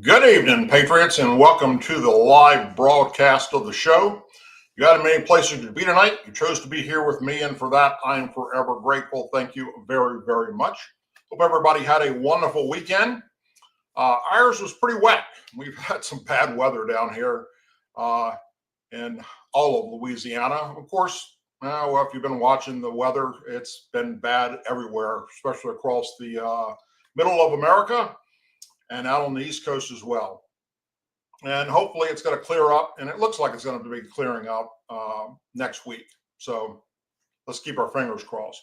Good evening, Patriots, and welcome to the live broadcast of the show. You got many places to be tonight. You chose to be here with me, and for that, I am forever grateful. Thank you very, very much. Hope everybody had a wonderful weekend. Ours was pretty wet. We've had some bad weather down here in all of Louisiana. Of course, well, if you've been watching the weather, it's been bad everywhere, especially across the middle of America and out on the East Coast as well. And hopefully it's going to clear up, and it looks like it's going to be clearing up next week. So let's keep our fingers crossed.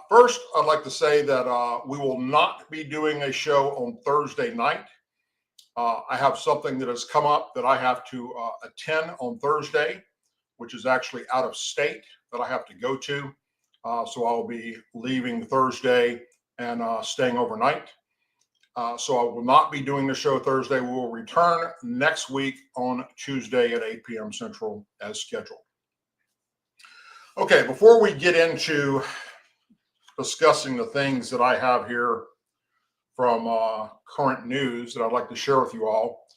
First, I'd like to say that we will not be doing a show on Thursday night. I have something that has come up that I have to attend on Thursday, which is actually out of state that I have to go to. So I'll be leaving Thursday and staying overnight. So I will not be doing the show Thursday. We will return next week on Tuesday at 8 p.m. Central as scheduled. Okay, before we get into discussing the things that I have here from current news that I'd like to share with you all,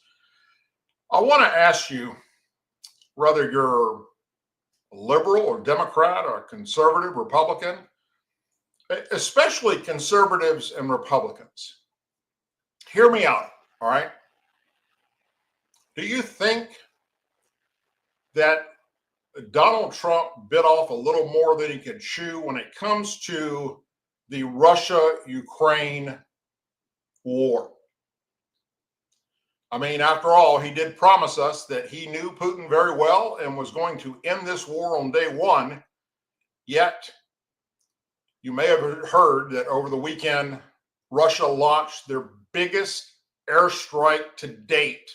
I want to ask you whether you're a liberal or Democrat or conservative, Republican, especially conservatives and Republicans. Hear me out, all right? Do you think that Donald Trump bit off a little more than he could chew when it comes to the Russia-Ukraine war? I mean, after all, he did promise us that he knew Putin very well and was going to end this war on day one. Yet, you may have heard that over the weekend, Russia launched their biggest airstrike to date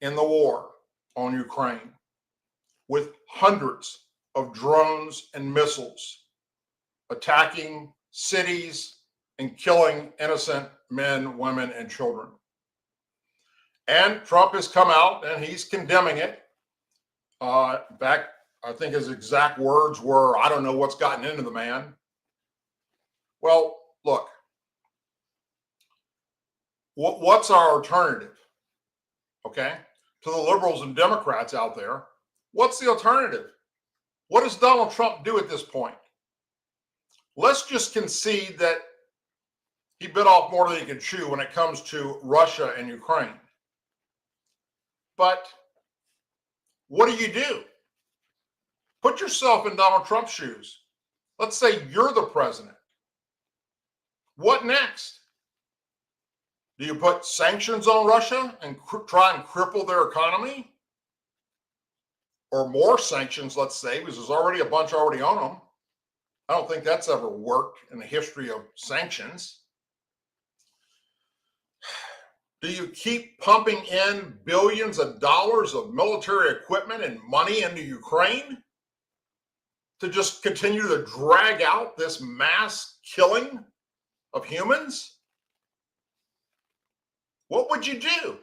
in the war on Ukraine, with hundreds of drones and missiles attacking cities and killing innocent men, women, and children. And Trump has come out and he's condemning it. In fact, I think his exact words were, "I don't know what's gotten into the man." Well, look. What's our alternative? Okay, to the liberals and Democrats out there, what's the alternative? What does Donald Trump do at this point? Let's just concede that he bit off more than he can chew when it comes to Russia and Ukraine. But what do? Put yourself in Donald Trump's shoes. Let's say you're the president. What next? Do you put sanctions on Russia and try and cripple their economy? Or more sanctions, let's say, because there's already a bunch already on them. I don't think that's ever worked in the history of sanctions. Do you keep pumping in billions of dollars of military equipment and money into Ukraine to just continue to drag out this mass killing of humans? What would you do?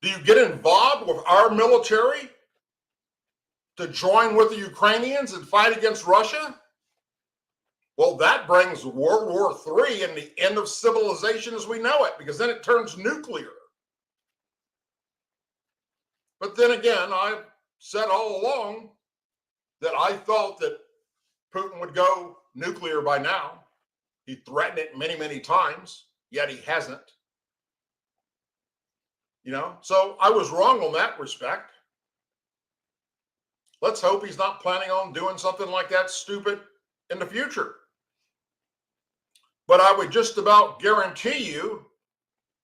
Do you get involved with our military to join with the Ukrainians and fight against Russia? Well, that brings World War III and the end of civilization as we know it, because then it turns nuclear. But then again, I've said all along that I thought that Putin would go nuclear by now. He threatened it many, many times. Yet he hasn't. So I was wrong on that respect. Let's hope he's not planning on doing something like that stupid in the future. But I would just about guarantee you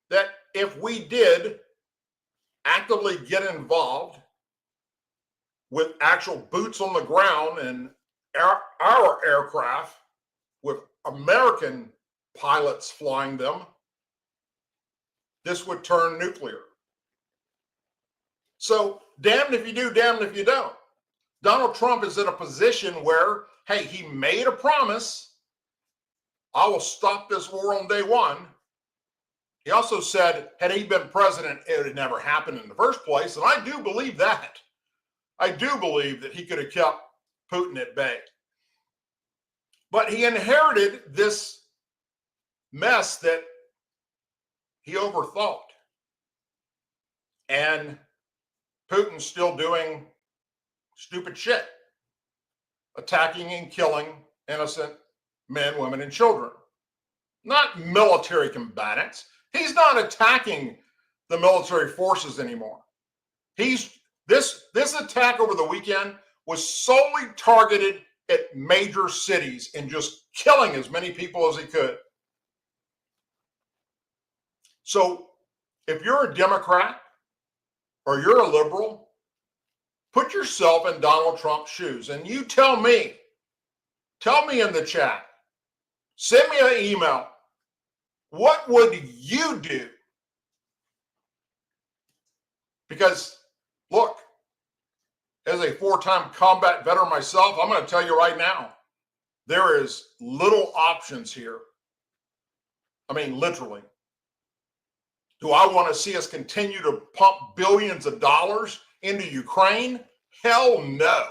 that if we did actively get involved with actual boots on the ground and our aircraft with American pilots flying them, this would turn nuclear. So damned if you do, damned if you don't. Donald Trump is in a position where, hey, he made a promise. I will stop this war on day one. He also said, had he been president, it would never happen in the first place. And I do believe that. I do believe that he could have kept Putin at bay. But he inherited this mess that he overthought. And Putin's still doing stupid shit, attacking and killing innocent men, women, and children. Not military combatants. He's not attacking the military forces anymore. This attack over the weekend was solely targeted at major cities and just killing as many people as he could. So if you're a Democrat or you're a liberal, put yourself in Donald Trump's shoes and you tell me in the chat, send me an email. What would you do? Because look, as a 4-time combat veteran myself, I'm going to tell you right now, there is little options here. I mean, literally. Do I want to see us continue to pump billions of dollars into Ukraine? Hell no.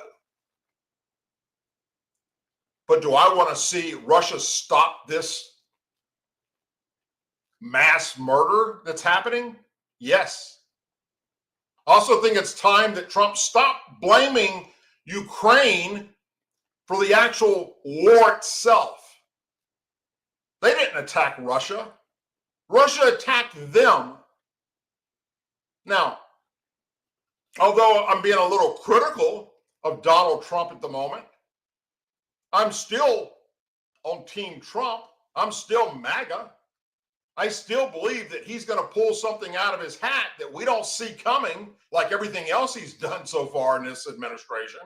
But do I want to see Russia stop this mass murder that's happening? Yes. I also think it's time that Trump stopped blaming Ukraine for the actual war itself. They didn't attack Russia. Russia attacked them. Now, although I'm being a little critical of Donald Trump at the moment, I'm still on Team Trump. I'm still MAGA. I still believe that he's going to pull something out of his hat that we don't see coming, like everything else he's done so far in this administration,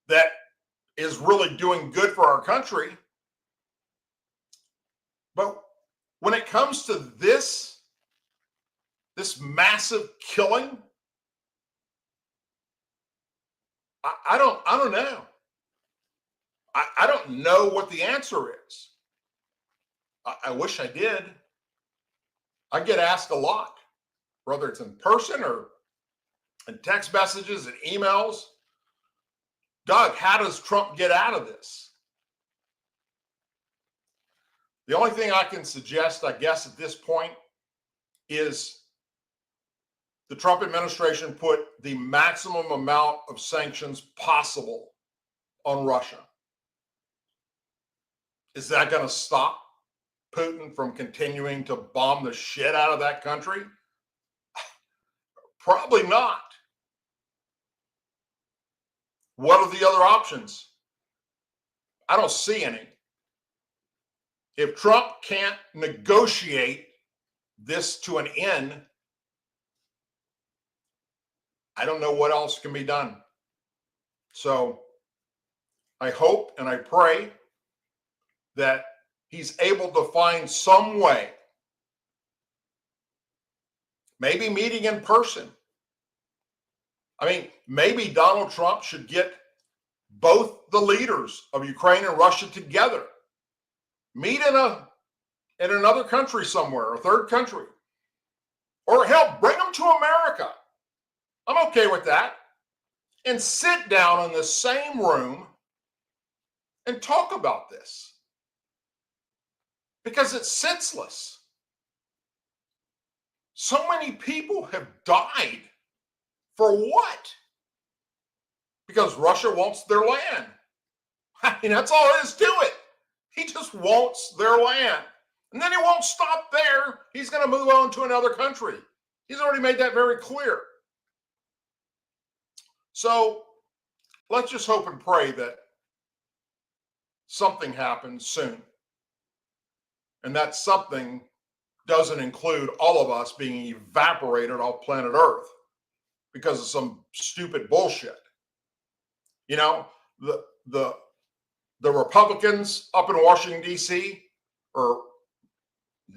that is really doing good for our country. But when it comes to this massive killing, I don't know. I don't know what the answer is. I wish I did. I get asked a lot, whether it's in person or in text messages and emails. Doug, how does Trump get out of this? The only thing I can suggest, I guess, at this point is the Trump administration put the maximum amount of sanctions possible on Russia. Is that going to stop Putin from continuing to bomb the shit out of that country? Probably not. What are the other options? I don't see any. If Trump can't negotiate this to an end, I don't know what else can be done. So I hope and I pray that he's able to find some way, maybe meeting in person. I mean, maybe Donald Trump should get both the leaders of Ukraine and Russia together, meet in another country somewhere, a third country, or help bring them to America. I'm okay with that. And sit down in the same room and talk about this. Because it's senseless. So many people have died. For what? Because Russia wants their land. I mean, that's all there is to it. He just wants their land. And then he won't stop there. He's going to move on to another country. He's already made that very clear. So let's just hope and pray that something happens soon. And that something doesn't include all of us being evaporated off planet Earth because of some stupid bullshit. You know, the Republicans up in Washington, D.C. are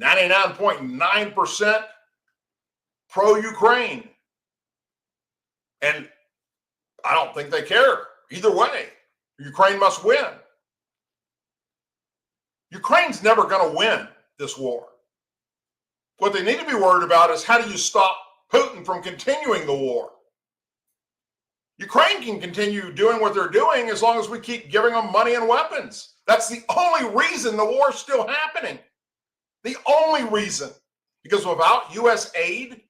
99.9% pro-Ukraine. And I don't think they care either way. Ukraine must win. Ukraine's never going to win this war. What they need to be worried about is how do you stop Putin from continuing the war? Ukraine can continue doing what they're doing as long as we keep giving them money and weapons. That's the only reason the war is still happening. The only reason. Because without U.S. aid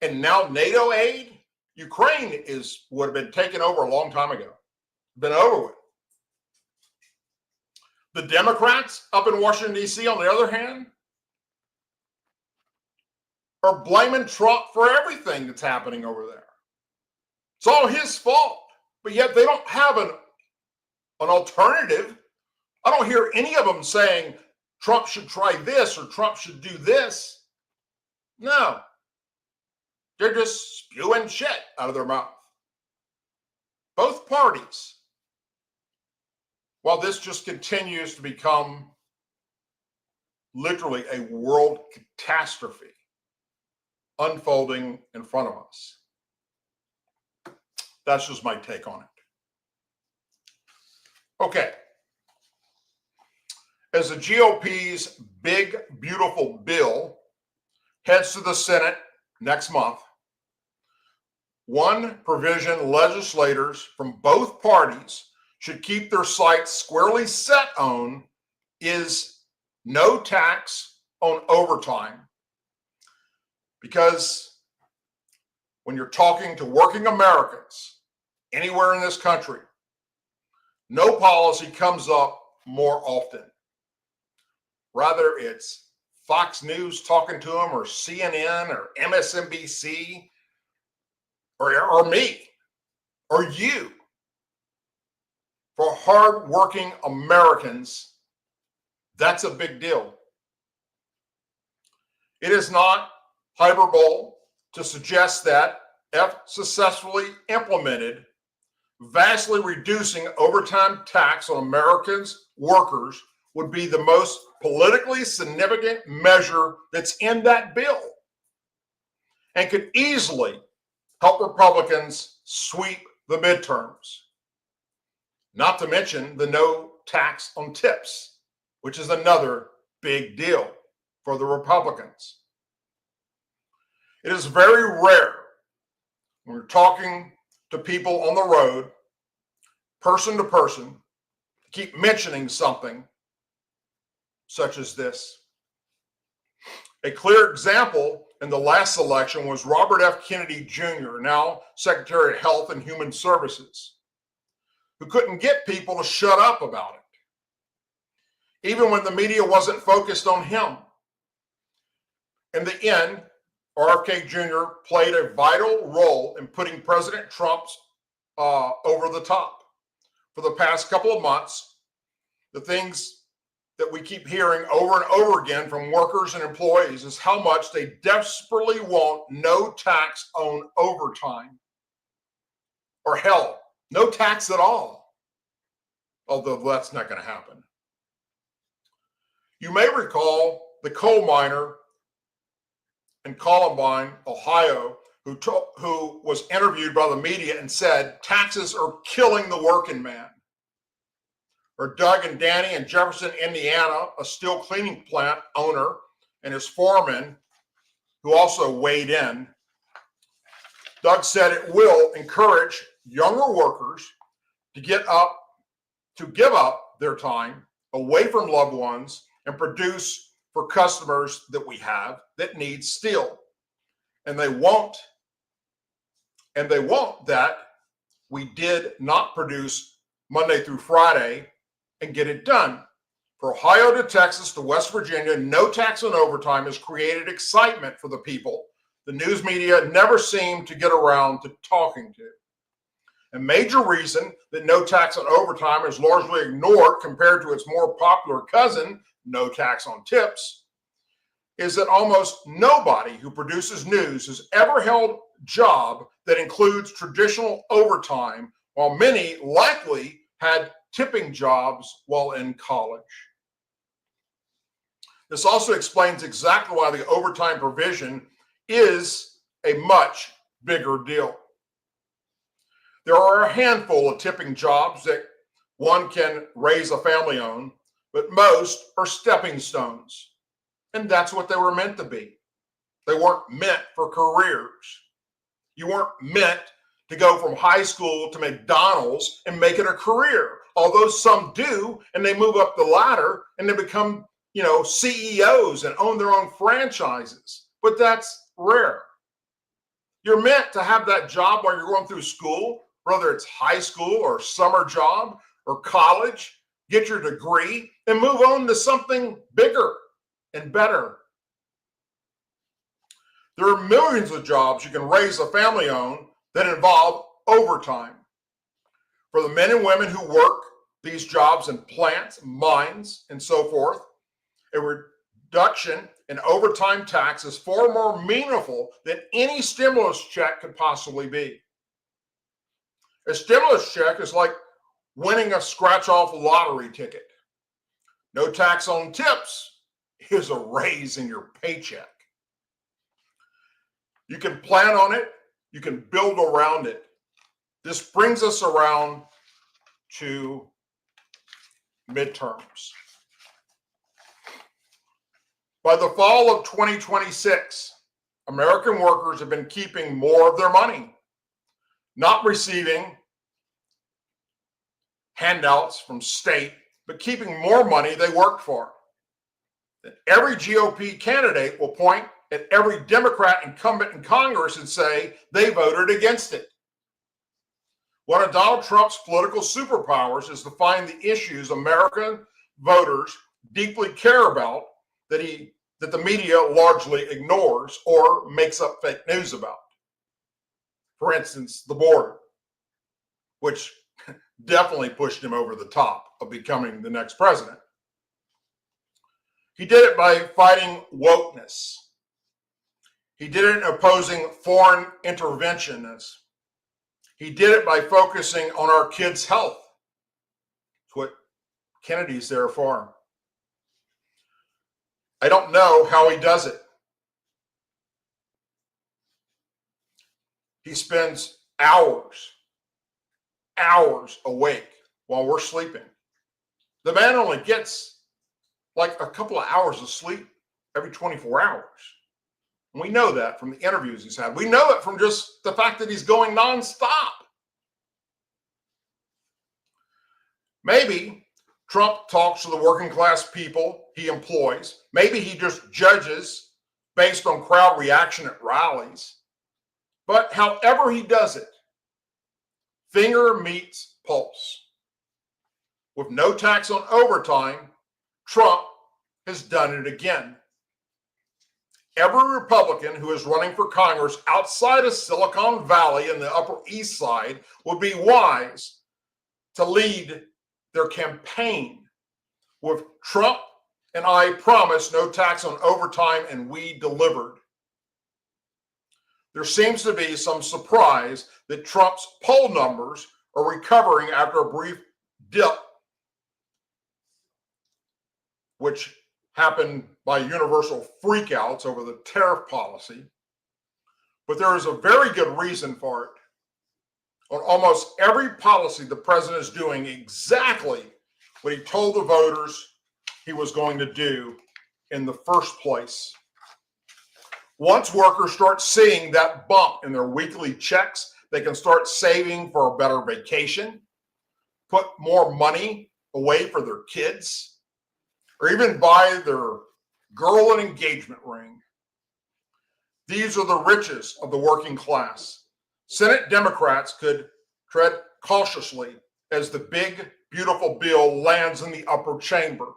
and now NATO aid, Ukraine would have been taken over a long time ago. Been over with. The Democrats up in Washington, D.C., on the other hand, are blaming Trump for everything that's happening over there. It's all his fault, but yet they don't have an alternative. I don't hear any of them saying Trump should try this or Trump should do this. No. They're just spewing shit out of their mouth. Both parties. While this just continues to become literally a world catastrophe unfolding in front of us. That's just my take on it. Okay. As the GOP's big, beautiful bill heads to the Senate next month, one provision legislators from both parties should keep their sights squarely set on is no tax on overtime. Because when you're talking to working Americans anywhere in this country, no policy comes up more often. Rather, it's Fox News talking to them, or CNN, or MSNBC, or me, or you. For hardworking Americans, that's a big deal. It is not hyperbole to suggest that, if successfully implemented, vastly reducing overtime tax on Americans' workers would be the most politically significant measure that's in that bill and could easily help Republicans sweep the midterms. Not to mention the no tax on tips, which is another big deal for the Republicans. It is very rare when we're talking to people on the road, person to person, to keep mentioning something such as this. A clear example in the last election was Robert F. Kennedy Jr., now Secretary of Health and Human Services, who couldn't get people to shut up about it, even when the media wasn't focused on him. In the end, RFK Jr. played a vital role in putting President Trump over the top. For the past couple of months, the things that we keep hearing over and over again from workers and employees is how much they desperately want no tax on overtime. Or hell, no tax at all. Although that's not going to happen. You may recall the coal miner in Columbine, Ohio, who was interviewed by the media and said, taxes are killing the working man. Or Doug and Danny in Jefferson, Indiana, a steel cleaning plant owner and his foreman, who also weighed in. Doug said it will encourage younger workers to give up their time away from loved ones and produce for customers that we have that need steel. And they want that we did not produce Monday through Friday and get it done. For Ohio to Texas to West Virginia, no tax on overtime has created excitement for the people the news media never seemed to get around to talking to. A major reason that no tax on overtime is largely ignored compared to its more popular cousin, no tax on tips, is that almost nobody who produces news has ever held a job that includes traditional overtime, while many likely had tipping jobs while in college. This also explains exactly why the overtime provision is a much bigger deal. There are a handful of tipping jobs that one can raise a family on, but most are stepping stones. And that's what they were meant to be. They weren't meant for careers. You weren't meant to go from high school to McDonald's and make it a career. Although some do, and they move up the ladder and they become, CEOs and own their own franchises, but that's rare. You're meant to have that job while you're going through school, whether it's high school or summer job or college, get your degree and move on to something bigger and better. There are millions of jobs you can raise a family on that involve overtime. For the men and women who work these jobs in plants, mines, and so forth, a reduction in overtime tax is far more meaningful than any stimulus check could possibly be. A stimulus check is like winning a scratch-off lottery ticket. No tax on tips is a raise in your paycheck. You can plan on it. You can build around it. This brings us around to midterms. By the fall of 2026, American workers have been keeping more of their money, not receiving handouts from state, but keeping more money they worked for. Every GOP candidate will point at every Democrat incumbent in Congress and say they voted against it. One of Donald Trump's political superpowers is to find the issues American voters deeply care about that the media largely ignores or makes up fake news about. For instance, the border, which definitely pushed him over the top of becoming the next president. He did it by fighting wokeness. He did it in opposing foreign interventionists. He did it by focusing on our kids' health. That's what Kennedy's there for. I don't know how he does it. He spends hours awake while we're sleeping. The man only gets like a couple of hours of sleep every 24 hours. And we know that from the interviews he's had. We know it from just the fact that he's going nonstop. Maybe Trump talks to the working class people he employs. Maybe he just judges based on crowd reaction at rallies. But however he does it, finger meets pulse. With no tax on overtime, Trump has done it again. Every Republican who is running for Congress outside of Silicon Valley and the Upper East Side would be wise to lead their campaign with Trump and I promised no tax on overtime, and we delivered. There seems to be some surprise that Trump's poll numbers are recovering after a brief dip, which happened by universal freakouts over the tariff policy. But there is a very good reason for it. On almost every policy, the president is doing exactly what he told the voters he was going to do in the first place. Once workers start seeing that bump in their weekly checks, they can start saving for a better vacation, put more money away for their kids, or even buy their girl an engagement ring. These are the riches of the working class. Senate Democrats could tread cautiously as the big, beautiful bill lands in the upper chamber.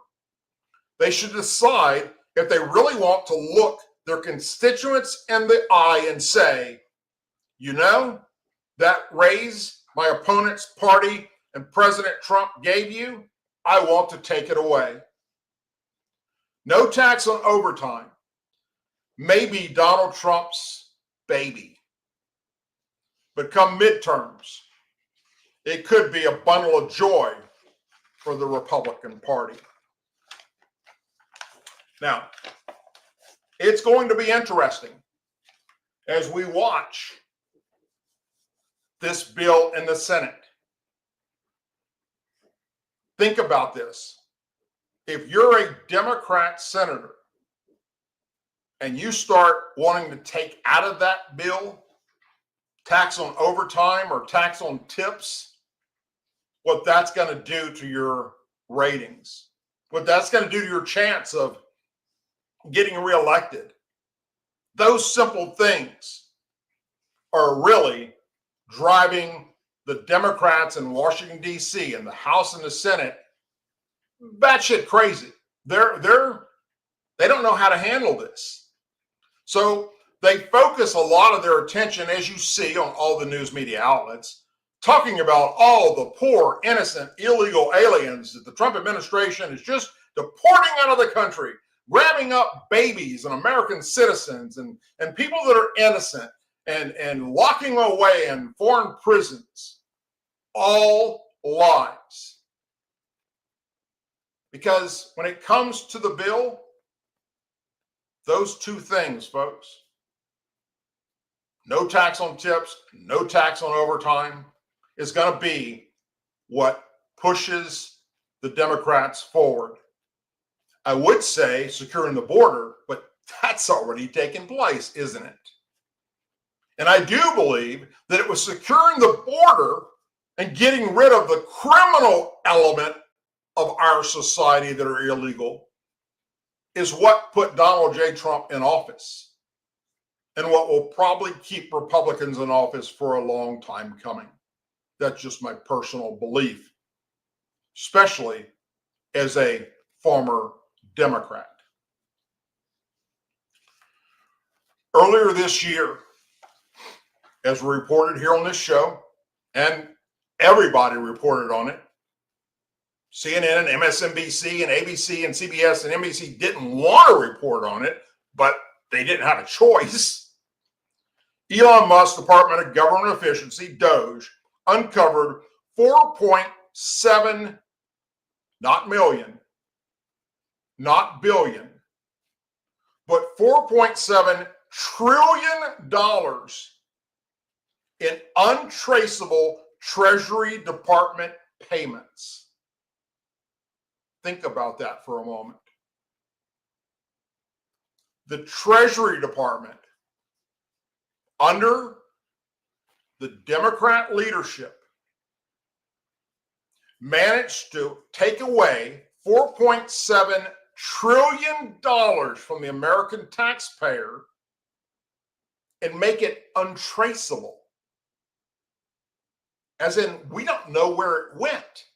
They should decide if they really want to look their constituents in the eye and say, you know, that raise my opponent's party and President Trump gave you, I want to take it away. No tax on overtime may be Donald Trump's baby. But come midterms, it could be a bundle of joy for the Republican Party. Now, it's going to be interesting as we watch this bill in the Senate. Think about this. If you're a Democrat senator and you start wanting to take out of that bill tax on overtime or tax on tips, what that's going to do to your ratings what that's going to do to your chance of getting reelected. Those simple things are really driving the Democrats in Washington, D.C. and the House and the Senate batshit crazy. They don't know how to handle this. So they focus a lot of their attention, as you see on all the news media outlets, talking about all the poor, innocent, illegal aliens that the Trump administration is just deporting out of the country, grabbing up babies and American citizens and people that are innocent and locking away in foreign prisons. All lies. Because when it comes to the bill, those two things, folks, no tax on tips, no tax on overtime, is going to be what pushes the Democrats forward. I would say securing the border, but that's already taken place, isn't it? And I do believe that it was securing the border and getting rid of the criminal element of our society that are illegal is what put Donald J. Trump in office and what will probably keep Republicans in office for a long time coming. That's just my personal belief, especially as a former Democrat. Earlier this year, as we reported here on this show, and everybody reported on it, CNN and MSNBC and ABC and CBS and NBC didn't want to report on it, but they didn't have a choice. Elon Musk's Department of Government Efficiency, DOGE, uncovered 4.7, not million, not billion, but $4.7 trillion in untraceable Treasury Department payments. Think about that for a moment. The Treasury Department, under the Democrat leadership, managed to take away $4.7 trillion from the American taxpayer and make it untraceable. As in, we don't know where it went.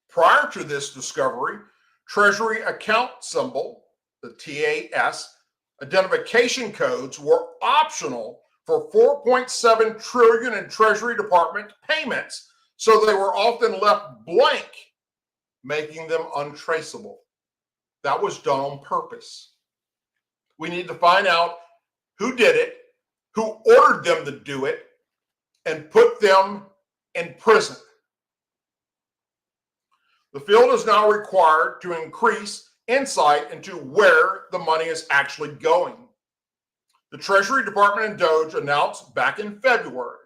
Prior to this discovery, Treasury account symbol, the TAS, identification codes were optional for 4.7 trillion in Treasury Department payments, so they were often left blank, making them untraceable. That was done on purpose. We need to find out who did it, who ordered them to do it, and put them in prison. The field is now required to increase insight into where the money is actually going. The Treasury Department and DOGE announced back in February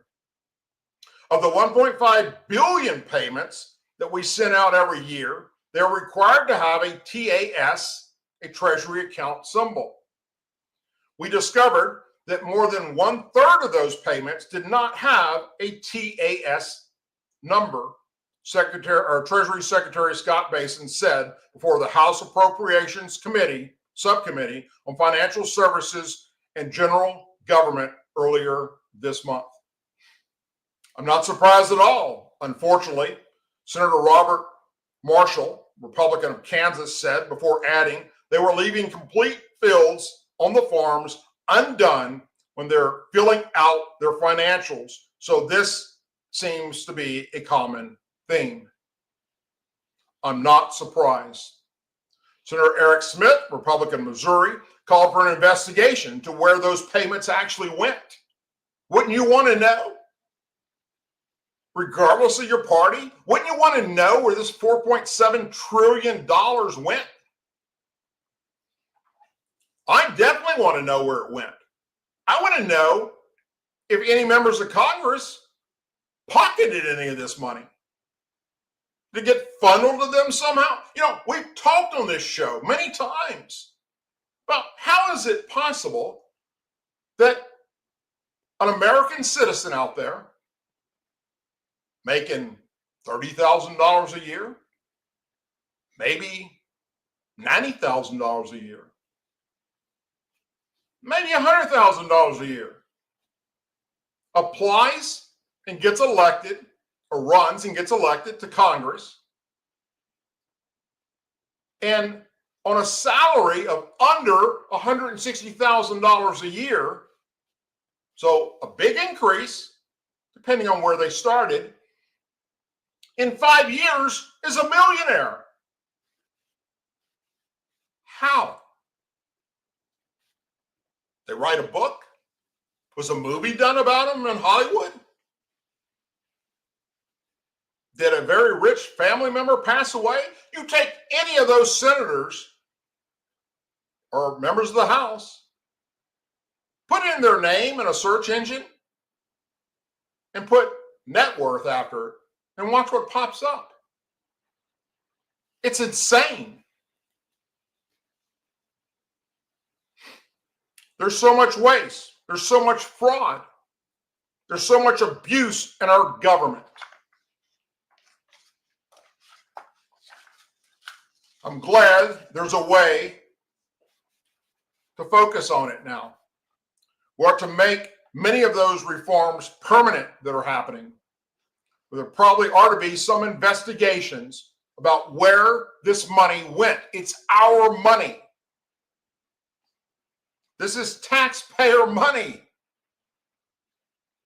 of the 1.5 billion payments that we send out every year, they're required to have a TAS, a Treasury account symbol. We discovered that more than 1/3 of those payments did not have a TAS number. Treasury Secretary Scott Basin said before the House Appropriations Committee, Subcommittee on Financial Services and General Government earlier this month. I'm not surprised at all. Unfortunately, Senator Robert Marshall, Republican of Kansas, said before adding they were leaving complete fields on the farms undone when they're filling out their financials. So this seems to be a common theme. I'm not surprised. Senator Eric Smith, Republican Missouri, called for an investigation to where those payments actually went. Wouldn't you want to know? Regardless of your party, wouldn't you want to know where this $4.7 trillion went? I definitely want to know where it went. I want to know if any members of Congress pocketed any of this money. To get funneled to them somehow? You know, we've talked on this show many times about how is it possible that an American citizen out there making $30,000 a year, maybe $90,000 a year, maybe $100,000 a year, applies and gets elected, or runs and gets elected to Congress, and on a salary of under $160,000 a year, so a big increase, depending on where they started, in 5 years is a millionaire. How? They write a book? Was a movie done about him in Hollywood? Did a very rich family member pass away? You take any of those senators or members of the House, put in their name in a search engine, and put net worth after it, and watch what pops up. It's insane. There's so much waste. There's so much fraud. There's so much abuse in our government. I'm glad there's a way to focus on it now. We're to make many of those reforms permanent that are happening. There probably ought to be some investigations about where this money went. It's our money. This is taxpayer money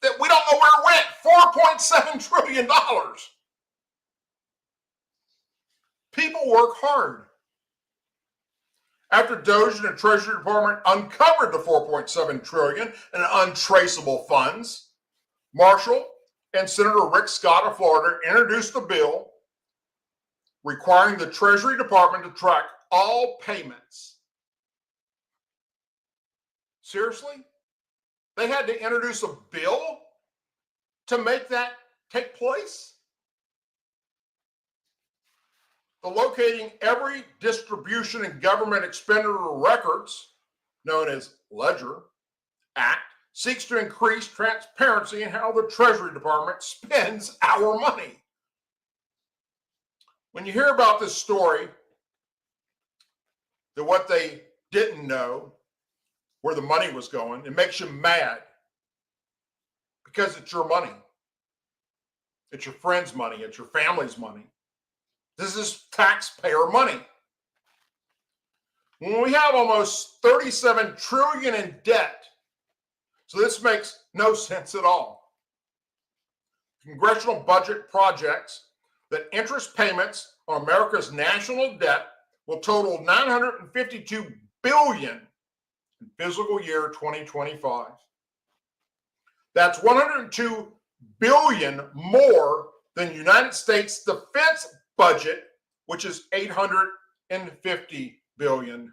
that we don't know where it went. $4.7 trillion. People work hard. After DOGE and the Treasury Department uncovered the $4.7 trillion in untraceable funds, Marshall and Senator Rick Scott of Florida introduced a bill requiring the Treasury Department to track all payments. Seriously? They had to introduce a bill to make that take place? The Locating Every Distribution and Government Expenditure Records, known as Ledger Act, seeks to increase transparency in how the Treasury Department spends our money. When you hear about this story, that what they didn't know, where the money was going, it makes you mad because it's your money. It's your friend's money. It's your family's money. This is taxpayer money. When we have almost $37 trillion in debt, so this makes no sense at all. Congressional budget projects that interest payments on America's national debt will total $952 billion in fiscal year 2025. That's $102 billion more than the United States defense budget, which is $850 billion.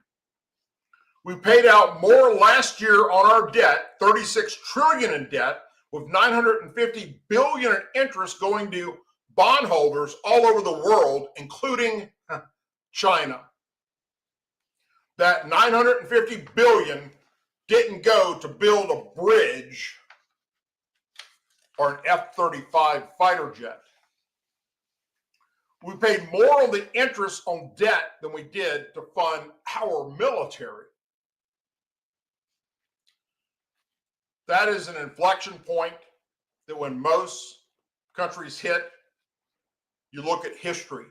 We paid out more last year on our debt, $36 trillion in debt, with $950 billion in interest going to bondholders all over the world, including China. That $950 billion didn't go to build a bridge or an F-35 fighter jet. We paid more on the interest on debt than we did to fund our military. That is an inflection point that when most countries hit, you look at history.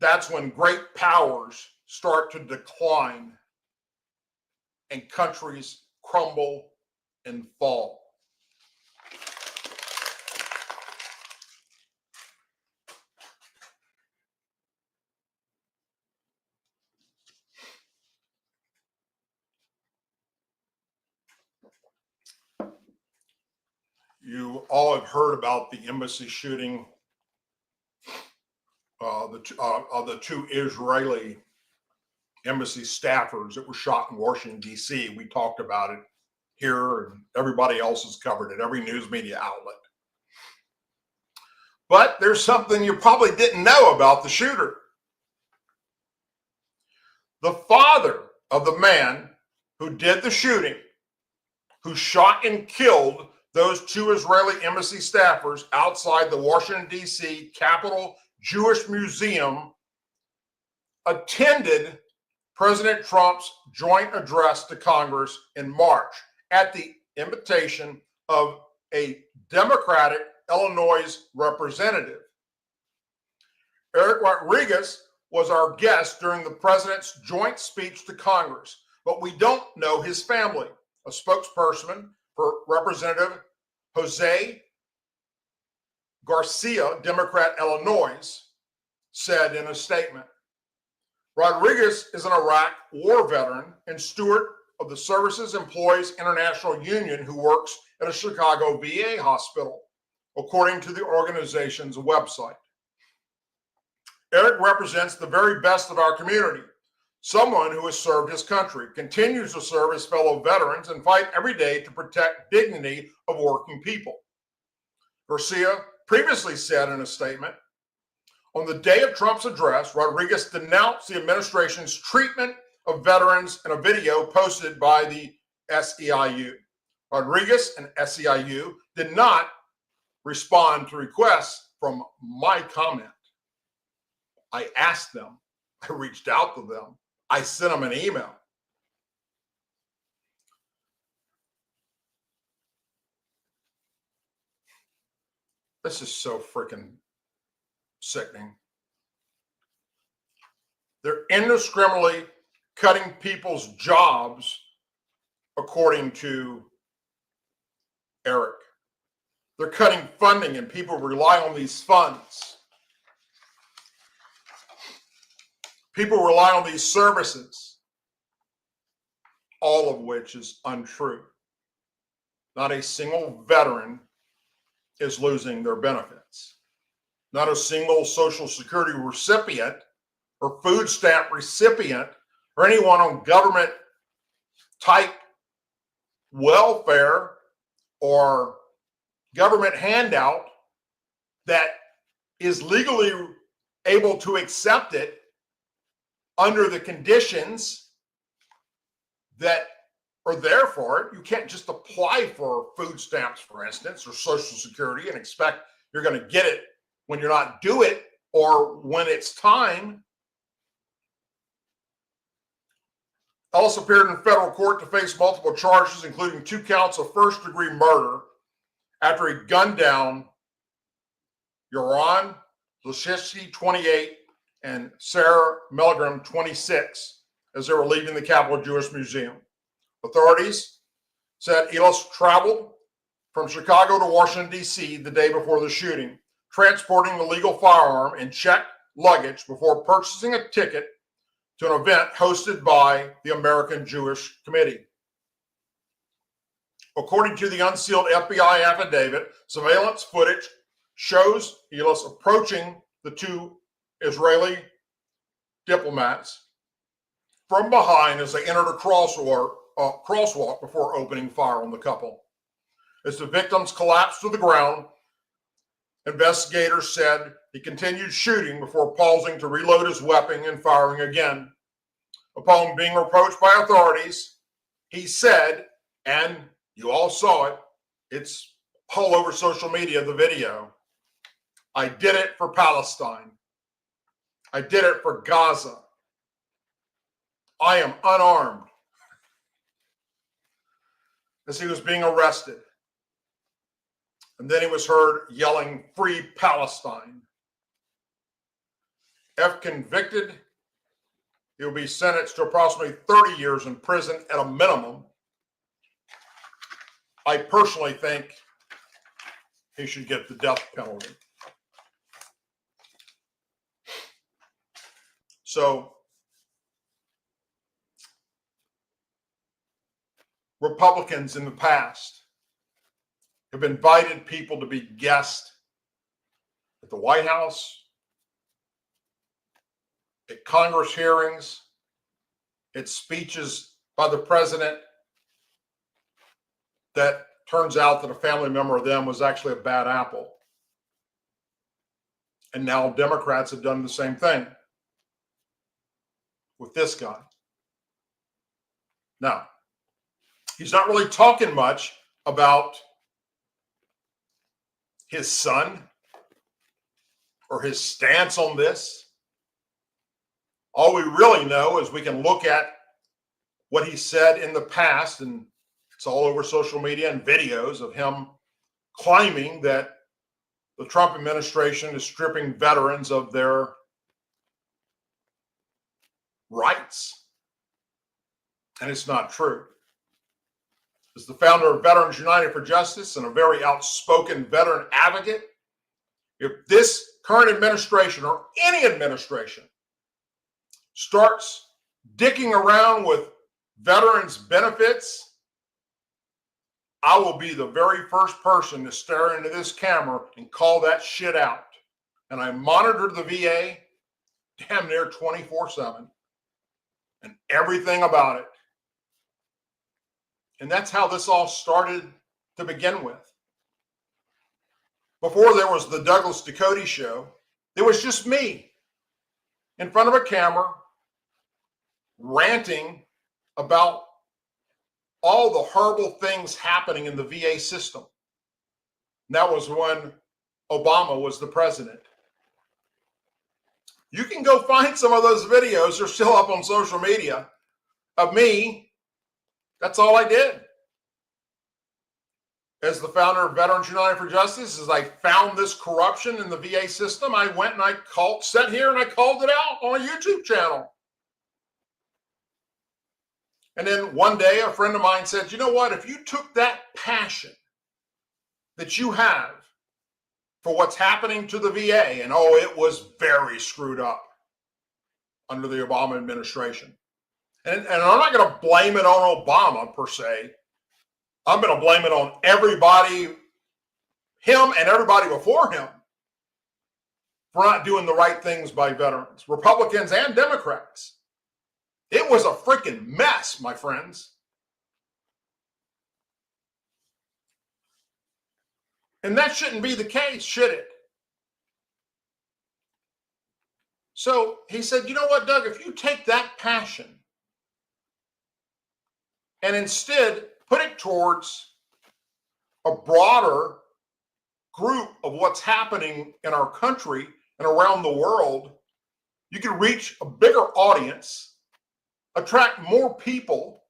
That's when great powers start to decline and countries crumble and fall. You all have heard about the embassy shooting of the two Israeli embassy staffers that were shot in Washington, D.C. We talked about it here, and everybody else has covered it, every news media outlet. But there's something you probably didn't know about the shooter. The father of the man who did the shooting, who shot and killed those two Israeli embassy staffers outside the Washington, D.C. Capitol Jewish Museum attended President Trump's joint address to Congress in March at the invitation of a Democratic Illinois representative. Eric Rodriguez was our guest during the president's joint speech to Congress, but we don't know his family. A spokesperson for Representative Jose Garcia, Democrat, Illinois, said in a statement, Rodriguez is an Iraq war veteran and steward of the Services Employees International Union who works at a Chicago VA hospital, according to the organization's website. Eric represents the very best of our community, someone who has served his country, continues to serve his fellow veterans, and fight every day to protect dignity of working people. Garcia previously said in a statement, on the day of Trump's address, Rodriguez denounced the administration's treatment of veterans in a video posted by the SEIU. Rodriguez and SEIU did not respond to requests from my comment. I asked them, I reached out to them, I sent them an email. This is so freaking sickening. They're indiscriminately cutting people's jobs, according to Eric. They're cutting funding and people rely on these funds. People rely on these services, all of which is untrue. Not a single veteran is losing their benefits. Not a single Social Security recipient or food stamp recipient or anyone on government type welfare or government handout that is legally able to accept it under the conditions that are there for it. You can't just apply for food stamps, for instance, or Social Security and expect you're going to get it when you're not due it or when it's time. Ellis appeared in federal court to face multiple charges, including 2 counts of first-degree murder after he gunned down Yoran Zlochevsky, 28, and Sarah Milgram, 26, as they were leaving the Capitol Jewish Museum. Authorities said Ellis traveled from Chicago to Washington, D.C. the day before the shooting, transporting the legal firearm in checked luggage before purchasing a ticket to an event hosted by the American Jewish Committee. According to the unsealed FBI affidavit, surveillance footage shows Ellis approaching the 2 Israeli diplomats from behind as they entered a crosswalk before opening fire on the couple. As the victims collapsed to the ground, investigators said he continued shooting before pausing to reload his weapon and firing again. Upon being approached by authorities, he said, and you all saw it, it's all over social media, the video, I did it for Palestine. I did it for Gaza. I am unarmed. As he was being arrested. And then he was heard yelling, "Free Palestine." If convicted, he will be sentenced to approximately 30 years in prison at a minimum. I personally think he should get the death penalty. So, Republicans in the past have invited people to be guests at the White House, at Congress hearings, at speeches by the president that turns out that a family member of them was actually a bad apple. And now Democrats have done the same thing with this guy. Now, he's not really talking much about his son or his stance on this. All we really know is we can look at what he said in the past, and it's all over social media and videos of him claiming that the Trump administration is stripping veterans of their rights. And it's not true. As the founder of Veterans United for Justice and a very outspoken veteran advocate, if this current administration or any administration starts dicking around with veterans' benefits, I will be the very first person to stare into this camera and call that shit out. And I monitor the VA damn near 24/7 and everything about it. And that's how this all started to begin with. Before there was the Douglas Ducote Show, it was just me in front of a camera ranting about all the horrible things happening in the VA system. And that was when Obama was the president. You can go find some of those videos. They're still up on social media of me. That's all I did. As the founder of Veterans United for Justice, as I found this corruption in the VA system, I went and I sat here and I called it out on a YouTube channel. And then one day a friend of mine said, you know what, if you took that passion that you have for what's happening to the VA, and oh, it was very screwed up under the Obama administration. And I'm not going to blame it on Obama per se. I'm going to blame it on everybody, him and everybody before him, for not doing the right things by veterans, Republicans and Democrats. It was a freaking mess, my friends. And that shouldn't be the case, should it? So he said, you know what, Doug, if you take that passion and instead put it towards a broader group of what's happening in our country and around the world, you can reach a bigger audience, attract more people,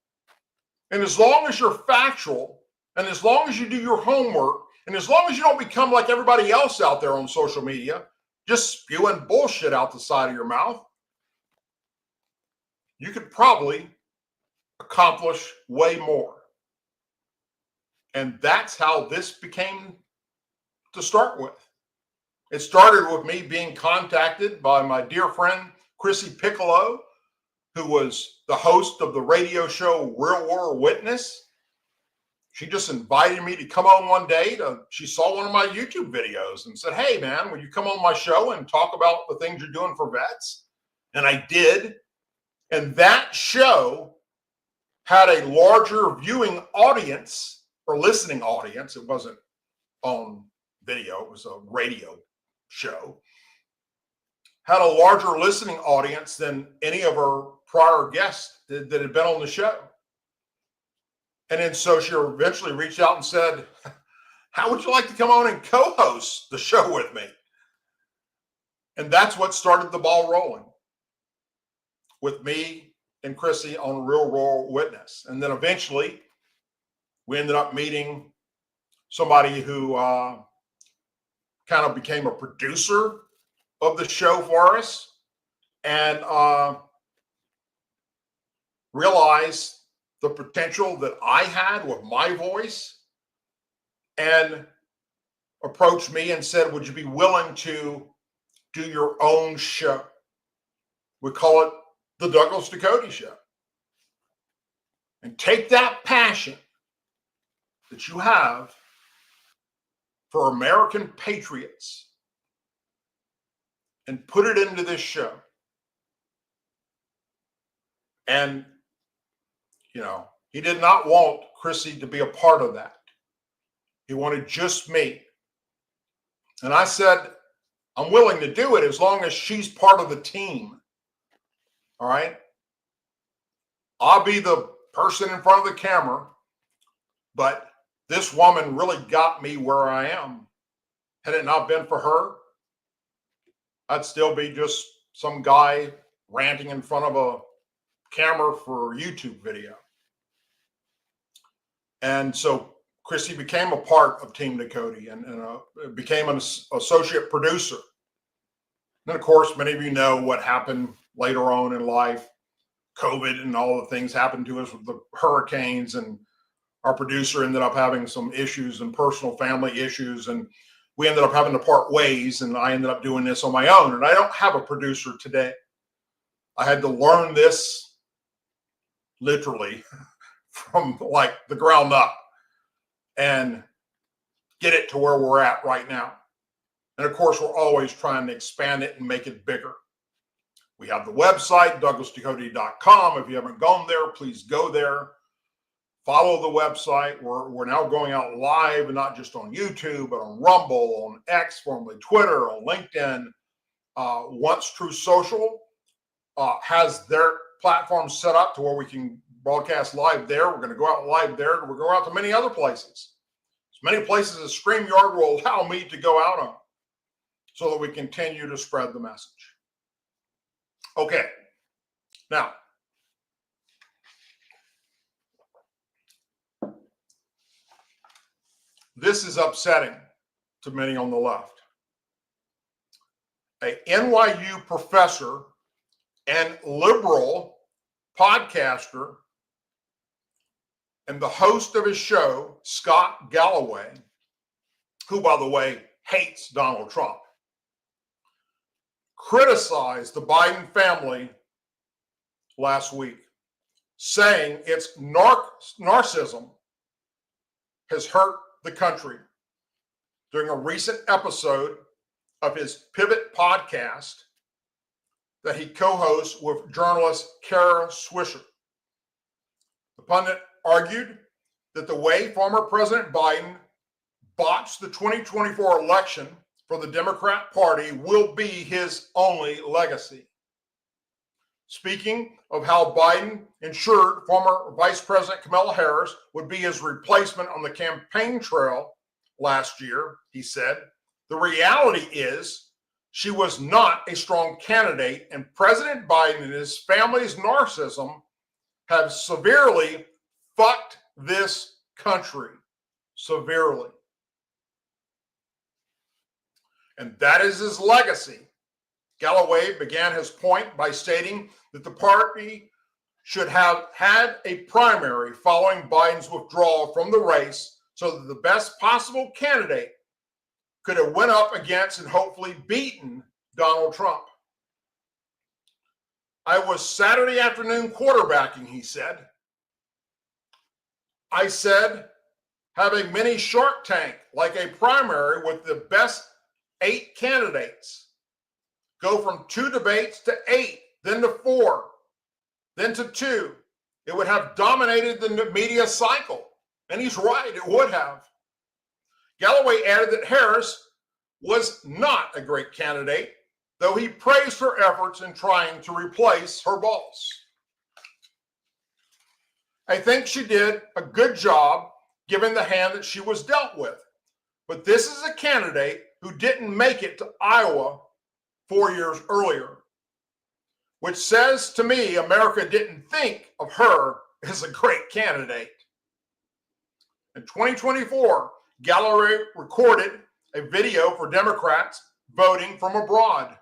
and as long as you're factual, and as long as you do your homework, and as long as you don't become like everybody else out there on social media, just spewing bullshit out the side of your mouth, you could probably accomplish way more. And that's how this became to start with. It started with me being contacted by my dear friend, Chrissy Piccolo, who was the host of the radio show Real War Witness. She just invited me to come on one day. She saw one of my YouTube videos and said, hey, man, will you come on my show and talk about the things you're doing for vets? And I did. And that show had a larger viewing audience or listening audience. It wasn't on video. It was a radio show. Had a larger listening audience than any of our prior guests that had been on the show. And then so she eventually reached out and said, how would you like to come on and co-host the show with me? And that's what started the ball rolling with me and Chrissy on Real War Witness. And then eventually we ended up meeting somebody who kind of became a producer of the show for us and realized the potential that I had with my voice and approached me and said, would you be willing to do your own show? We call it the Douglas Ducote Show. And take that passion that you have for American patriots and put it into this show. And you know, he did not want Chrissy to be a part of that. He wanted just me. And I said, I'm willing to do it as long as she's part of the team. All right? I'll be the person in front of the camera, but this woman really got me where I am. Had it not been for her, I'd still be just some guy ranting in front of a camera for a YouTube video. And so Christy became a part of Team Ducote and became an associate producer. And of course, many of you know what happened later on in life. COVID and all the things happened to us with the hurricanes, and our producer ended up having some issues and personal family issues, and we ended up having to part ways, and I ended up doing this on my own. And I don't have a producer today. I had to learn this literally from like the ground up and get it to where we're at right now. And of course, we're always trying to expand it and make it bigger. We have the website, douglasducote.com. If you haven't gone there, please go there. Follow the website. We're now going out live, and not just on YouTube, but on Rumble, on X, formerly Twitter, on LinkedIn. Once True Social has their platform set up to where we can broadcast live there, we're going to go out live there. We're going out to many other places. As many places as StreamYard will allow me to go out on, so that we continue to spread the message. Okay, now, this is upsetting to many on the left. A NYU professor and liberal podcaster and the host of his show, Scott Galloway, who, by the way, hates Donald Trump, criticized the Biden family last week, saying its narcissism has hurt the country during a recent episode of his Pivot podcast that he co-hosts with journalist Kara Swisher. The pundit argued that the way former President Biden botched the 2024 election for the Democrat Party will be his only legacy. Speaking of how Biden ensured former Vice President Kamala Harris would be his replacement on the campaign trail last year, he said, the reality is she was not a strong candidate, and President Biden and his family's narcissism have severely fucked this country. Severely. And that is his legacy. Galloway began his point by stating that the party should have had a primary following Biden's withdrawal from the race so that the best possible candidate could have went up against and hopefully beaten Donald Trump. I was Saturday afternoon quarterbacking, he said. I said, have a mini Shark Tank, like a primary with the best 8 candidates. Go from 2 debates to 8, then to 4, then to 2. It would have dominated the media cycle. And he's right, it would have. Galloway added that Harris was not a great candidate, though he praised her efforts in trying to replace her boss. I think she did a good job given the hand that she was dealt with. But this is a candidate who didn't make it to Iowa 4 years earlier, which says to me America didn't think of her as a great candidate. In 2024, Galloway recorded a video for Democrats voting from abroad.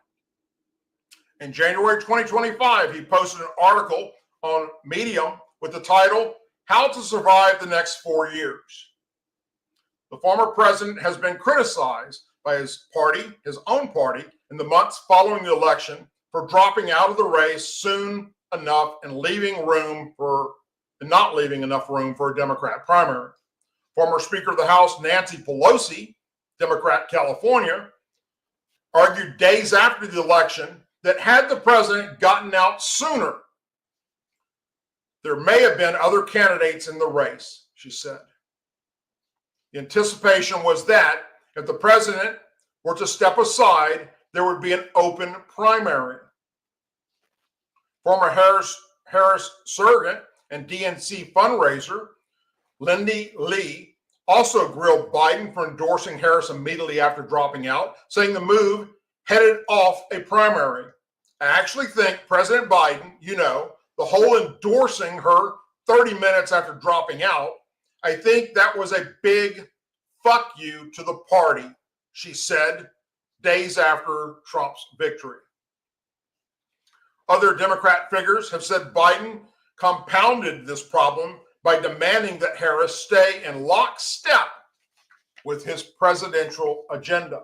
In January 2025, he posted an article on Medium with the title, How to Survive the Next 4 Years. The former president has been criticized by his party, his own party, in the months following the election for dropping out of the race soon enough and not leaving enough room for a Democrat primary. Former Speaker of the House Nancy Pelosi, Democrat California, argued days after the election that had the president gotten out sooner, there may have been other candidates in the race, she said. The anticipation was that if the president were to step aside, there would be an open primary. Former Harris surrogate and DNC fundraiser, Lindy Lee, also grilled Biden for endorsing Harris immediately after dropping out, saying the move headed off a primary. I actually think President Biden, the whole endorsing her 30 minutes after dropping out, I think that was a big fuck you to the party, she said days after Trump's victory. Other Democrat figures have said Biden compounded this problem by demanding that Harris stay in lockstep with his presidential agenda.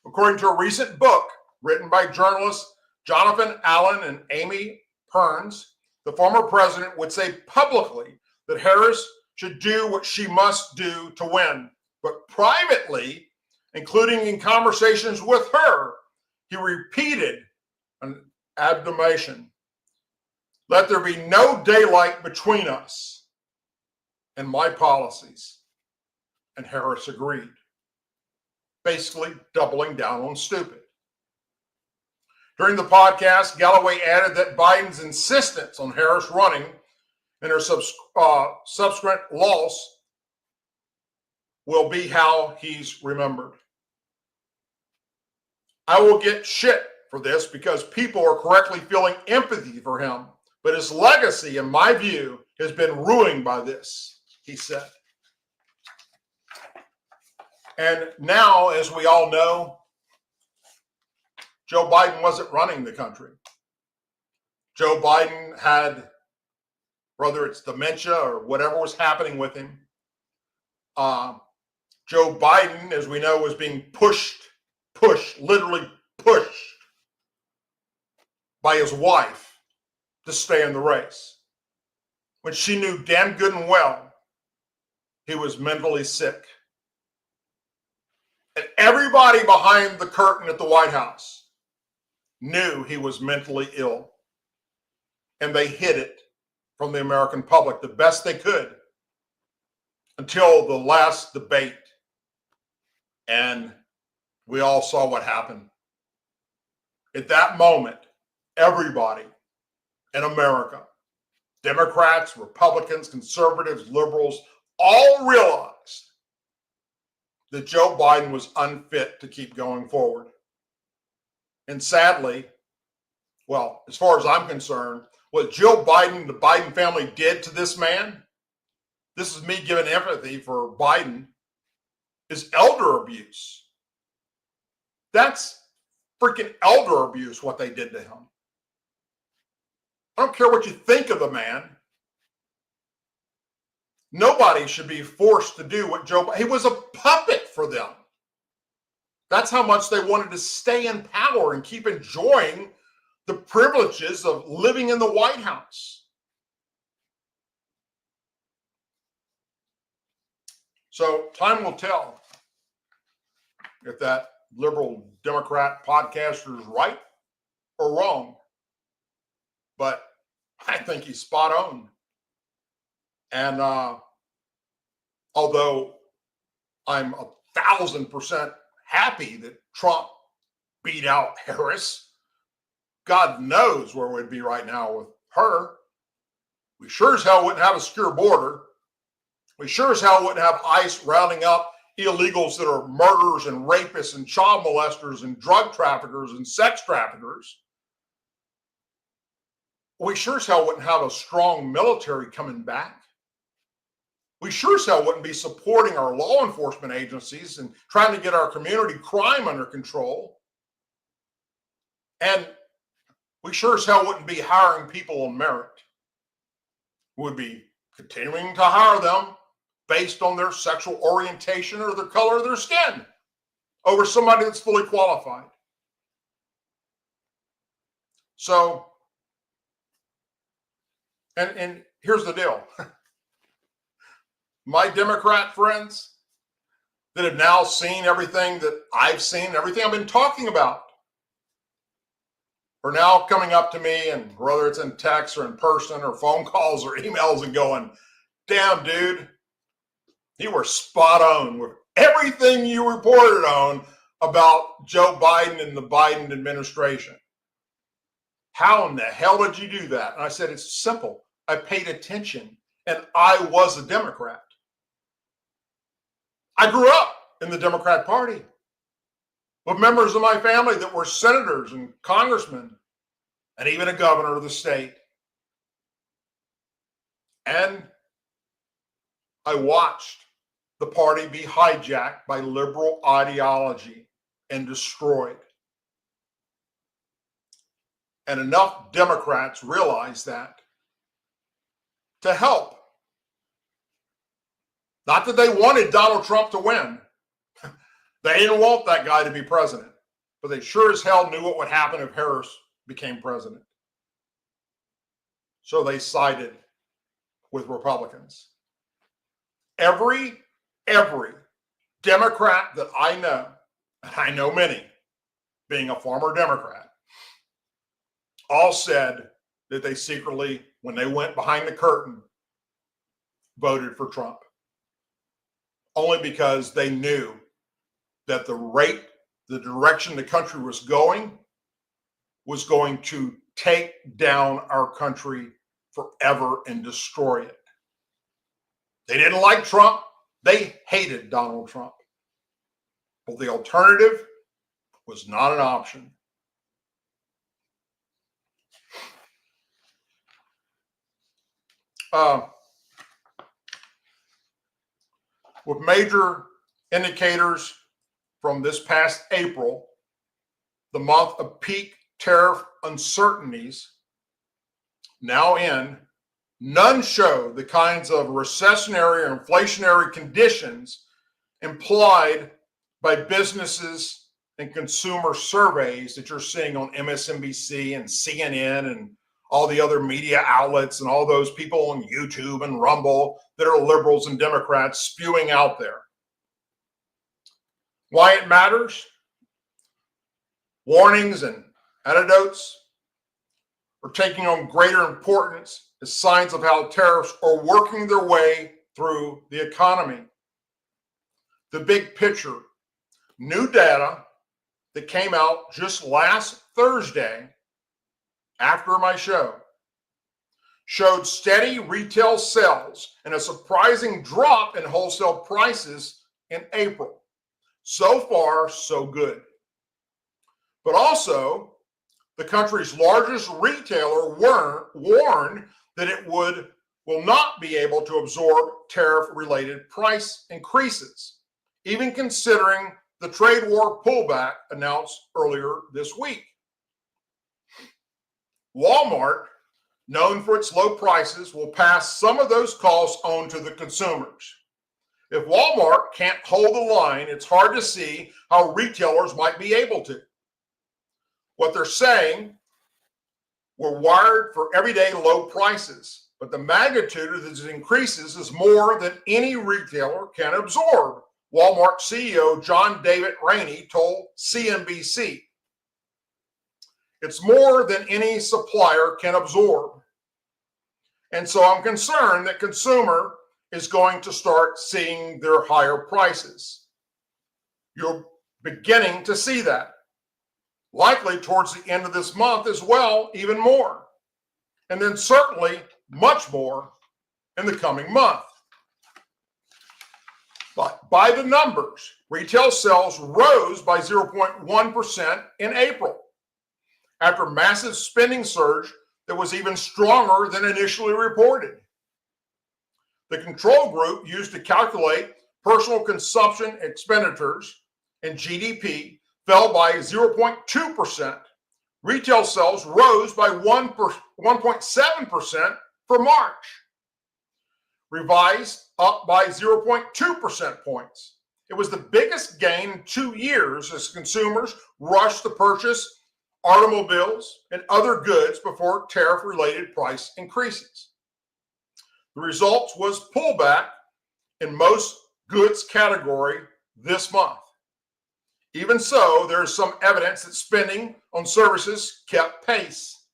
According to a recent book written by journalists Jonathan Allen and Amy Perns, the former president would say publicly that Harris should do what she must do to win. But privately, including in conversations with her, he repeated an admonition. Let there be no daylight between us and my policies. And Harris agreed, basically doubling down on stupid. During the podcast, Galloway added that Biden's insistence on Harris running and her subsequent loss will be how he's remembered. I will get shit for this because people are correctly feeling empathy for him, but his legacy, in my view, has been ruined by this, he said. And now, as we all know, Joe Biden wasn't running the country. Joe Biden had, whether it's dementia or whatever was happening with him, Joe Biden, as we know, was being literally pushed by his wife to stay in the race, when she knew damn good and well he was mentally sick. And everybody behind the curtain at the White House knew he was mentally ill. And they hid it from the American public the best they could until the last debate. And we all saw what happened. At that moment, everybody in America, Democrats, Republicans, conservatives, liberals, all realized that Joe Biden was unfit to keep going forward. And sadly, well, as far as I'm concerned, what Joe Biden, the Biden family did to this man, this is me giving empathy for Biden, is elder abuse. That's freaking elder abuse, what they did to him. I don't care what you think of the man. Nobody should be forced to do what Joe Biden, he was a puppet for them. That's how much they wanted to stay in power and keep enjoying the privileges of living in the White House. So time will tell if that liberal Democrat podcaster is right or wrong. But I think he's spot on. And although I'm 1,000% happy that Trump beat out Harris, God knows where we'd be right now with her. We sure as hell wouldn't have a secure border. We sure as hell wouldn't have ICE rounding up illegals that are murderers and rapists and child molesters and drug traffickers and sex traffickers. We sure as hell wouldn't have a strong military coming back. We sure as hell wouldn't be supporting our law enforcement agencies and trying to get our community crime under control. And we sure as hell wouldn't be hiring people on merit. We'd be continuing to hire them based on their sexual orientation or the color of their skin over somebody that's fully qualified. So, and here's the deal. My Democrat friends that have now seen everything that I've seen, everything I've been talking about, are now coming up to me, and whether it's in text or in person or phone calls or emails, and going, damn, dude, you were spot on with everything you reported on about Joe Biden and the Biden administration. How in the hell did you do that? And I said, it's simple. I paid attention, and I was a Democrat. I grew up in the Democrat Party. with members of my family that were senators and congressmen and even a governor of the state. And I watched the party be hijacked by liberal ideology and destroyed. And enough Democrats realized that to help. Not that they wanted Donald Trump to win. They didn't want that guy to be president, but they sure as hell knew what would happen if Harris became president. So they sided with Republicans. Every Democrat that I know, and I know many, being a former Democrat, all said that they secretly, when they went behind the curtain, voted for Trump. Only because they knew that the direction the country was going to take down our country forever and destroy it. They didn't like Trump. They hated Donald Trump. But the alternative was not an option. With major indicators from this past April, the month of peak tariff uncertainties now in, none show the kinds of recessionary or inflationary conditions implied by businesses and consumer surveys that you're seeing on MSNBC and CNN and all the other media outlets and all those people on YouTube and Rumble that are liberals and Democrats spewing out there. Why it matters? Warnings and antidotes are taking on greater importance as signs of how tariffs are working their way through the economy. The big picture, new data that came out just last Thursday after my show showed steady retail sales and a surprising drop in wholesale prices in April. So far, so good. But also, the country's largest retailer warned that it will not be able to absorb tariff-related price increases, even considering the trade war pullback announced earlier this week. Walmart, known for its low prices, will pass some of those costs on to the consumers. If Walmart can't hold the line, it's hard to see how retailers might be able to. What they're saying, we're wired for everyday low prices, but the magnitude of these increases is more than any retailer can absorb, Walmart CEO John David Rainey told CNBC. It's more than any supplier can absorb. And so I'm concerned that consumer is going to start seeing their higher prices. You're beginning to see that. Likely towards the end of this month as well, even more. And then certainly much more in the coming month. But by the numbers, retail sales rose by 0.1% in April after a massive spending surge that was even stronger than initially reported. The control group used to calculate personal consumption expenditures and GDP fell by 0.2%. Retail sales rose by 1.7% for March, revised up by 0.2% points. It was the biggest gain in 2 years as consumers rushed to purchase automobiles and other goods before tariff-related price increases. The result was pullback in most goods category this month. Even so, there is some evidence that spending on services kept pace.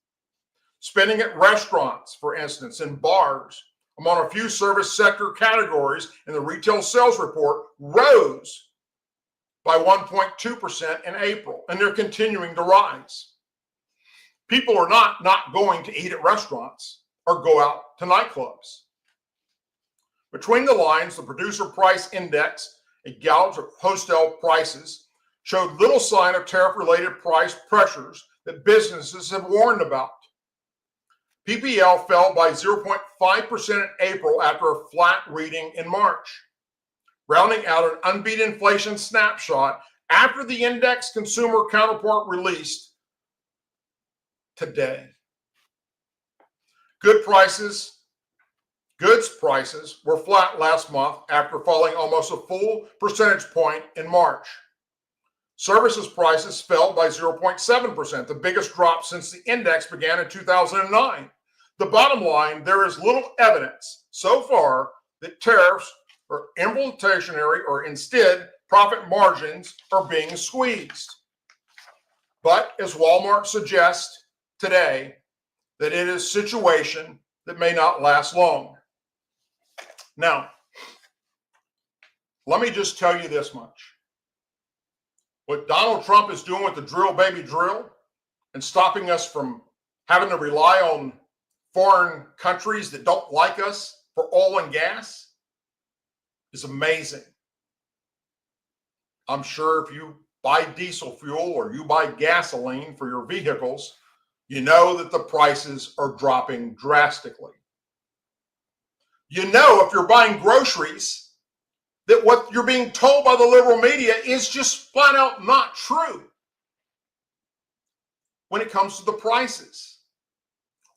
Spending at restaurants, for instance, and bars, among a few service sector categories in the retail sales report, rose by 1.2% in April, and they're continuing to rise. People are not going to eat at restaurants or go out to nightclubs. Between the lines, the producer price index, a gauge of wholesale prices, showed little sign of tariff-related price pressures that businesses have warned about. PPL fell by 0.5% in April after a flat reading in March, rounding out an unbeat inflation snapshot after the index consumer counterpart released today. Goods prices were flat last month after falling almost a full percentage point in March. Services prices fell by 0.7%, the biggest drop since the index began in 2009. The bottom line, there is little evidence so far that tariffs are inflationary or instead profit margins are being squeezed. But as Walmart suggests today, that it is a situation that may not last long. Now, let me just tell you this much. What Donald Trump is doing with the drill baby drill and stopping us from having to rely on foreign countries that don't like us for oil and gas is amazing. I'm sure if you buy diesel fuel or you buy gasoline for your vehicles, you know that the prices are dropping drastically. You know, if you're buying groceries, that what you're being told by the liberal media is just flat out not true when it comes to the prices.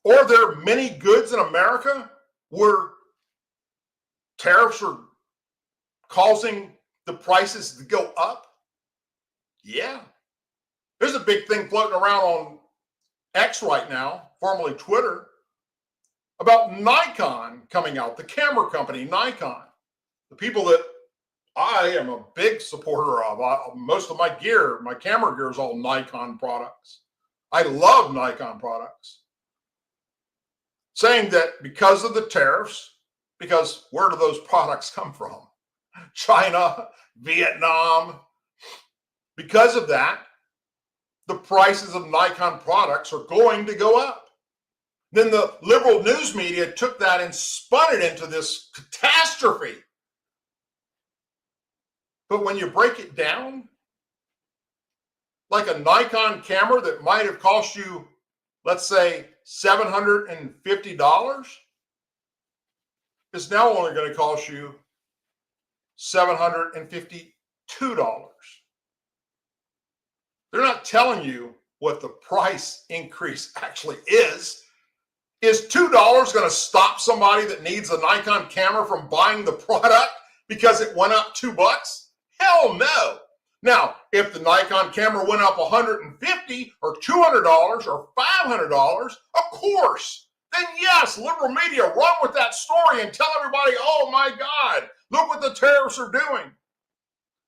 Or there are many goods in America where tariffs are causing the prices to go up. Yeah. There's a big thing floating around on X right now, formerly Twitter, about Nikon coming out, the camera company, Nikon. The people that I am a big supporter of. Most of my gear, my camera gear is all Nikon products. I love Nikon products. Saying that because of the tariffs, because where do those products come from? China, Vietnam. Because of that, the prices of Nikon products are going to go up. Then the liberal news media took that and spun it into this catastrophe. But when you break it down, like a Nikon camera that might have cost you, let's say, $750, is now only going to cost you $752. They're not telling you what the price increase actually is. Is $2 going to stop somebody that needs a Nikon camera from buying the product because it went up $2? Hell no. Now, if the Nikon camera went up $150 or $200 or $500, of course, then yes, liberal media run with that story and tell everybody, oh my God, look what the tariffs are doing.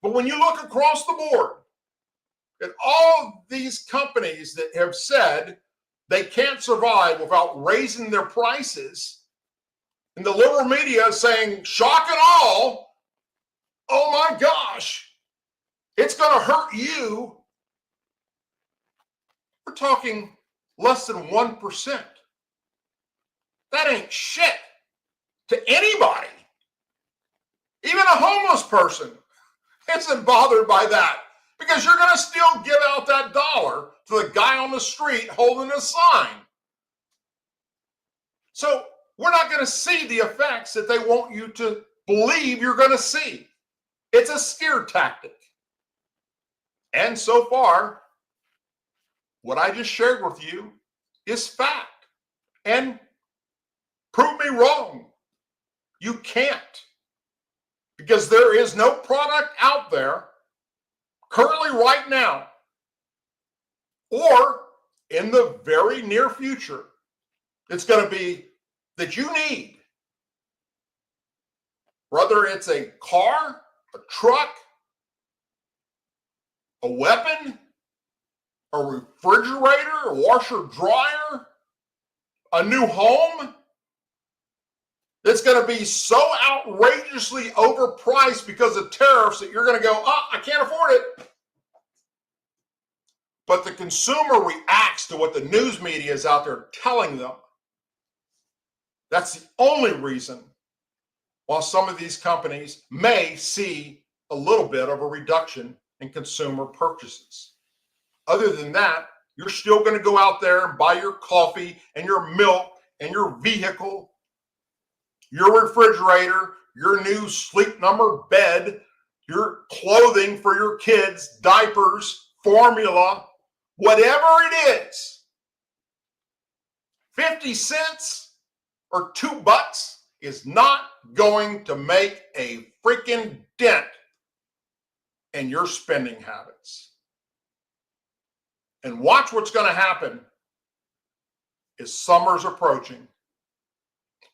But when you look across the board at all these companies that have said they can't survive without raising their prices, and the liberal media is saying, shock and all, oh my gosh, it's going to hurt you. We're talking less than 1%. That ain't shit to anybody. Even a homeless person isn't bothered by that because you're going to still give out that dollar to the guy on the street holding a sign. So we're not going to see the effects that they want you to believe you're going to see. It's a scare tactic. And so far, what I just shared with you is fact. And prove me wrong. You can't. Because there is no product out there currently right now or in the very near future it's going to be that you need. Whether it's a car, a truck, a weapon, a refrigerator, a washer, dryer, a new home, it's going to be so outrageously overpriced because of tariffs that you're going to go, I can't afford it. But the consumer reacts to what the news media is out there telling them. That's the only reason why some of these companies may see a little bit of a reduction and consumer purchases. Other than that, you're still going to go out there and buy your coffee and your milk and your vehicle, your refrigerator, your new Sleep Number bed, your clothing for your kids, diapers, formula, whatever it is. 50 cents or $2 is not going to make a freaking dent in your spending habits. And watch what's going to happen as summer's approaching.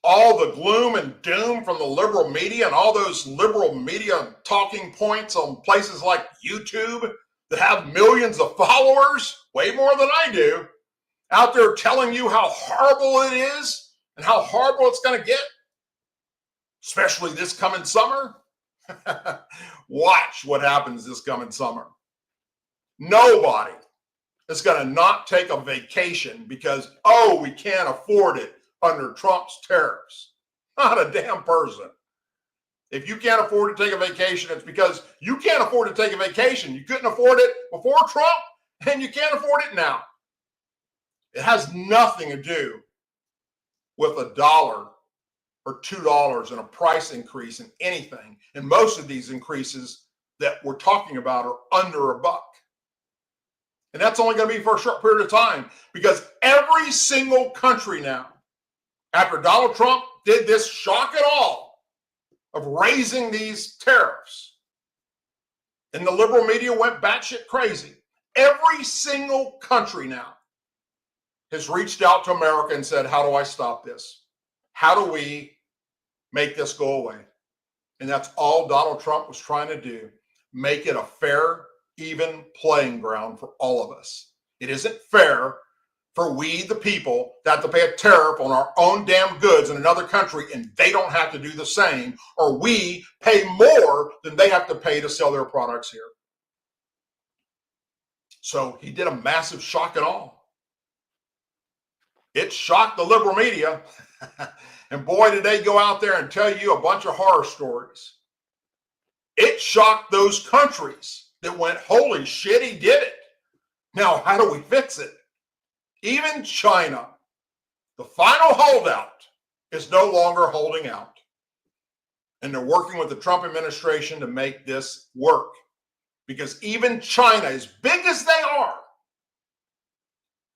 All the gloom and doom from the liberal media and all those liberal media talking points on places like YouTube that have millions of followers, way more than I do, out there telling you how horrible it is and how horrible it's going to get, especially this coming summer. Watch what happens this coming summer. Nobody is going to not take a vacation because, oh, we can't afford it under Trump's tariffs. Not a damn person. If you can't afford to take a vacation, it's because you can't afford to take a vacation. You couldn't afford it before Trump, and you can't afford it now. It has nothing to do with $1 or $2 and a price increase in anything. And most of these increases that we're talking about are under $1. And that's only going to be for a short period of time, because every single country now, after Donald Trump did this shock and awe of raising these tariffs, and the liberal media went batshit crazy, every single country now has reached out to America and said, how do I stop this? How do we make this go away? And that's all Donald Trump was trying to do, make it a fair, even playing ground for all of us. It isn't fair for we, the people, that have to pay a tariff on our own damn goods in another country and they don't have to do the same, or we pay more than they have to pay to sell their products here. So he did a massive shock and awe. It shocked the liberal media. And boy, did they go out there and tell you a bunch of horror stories. It shocked those countries that went, holy shit, he did it. Now, how do we fix it? Even China, the final holdout, is no longer holding out. And they're working with the Trump administration to make this work. Because even China, as big as they are,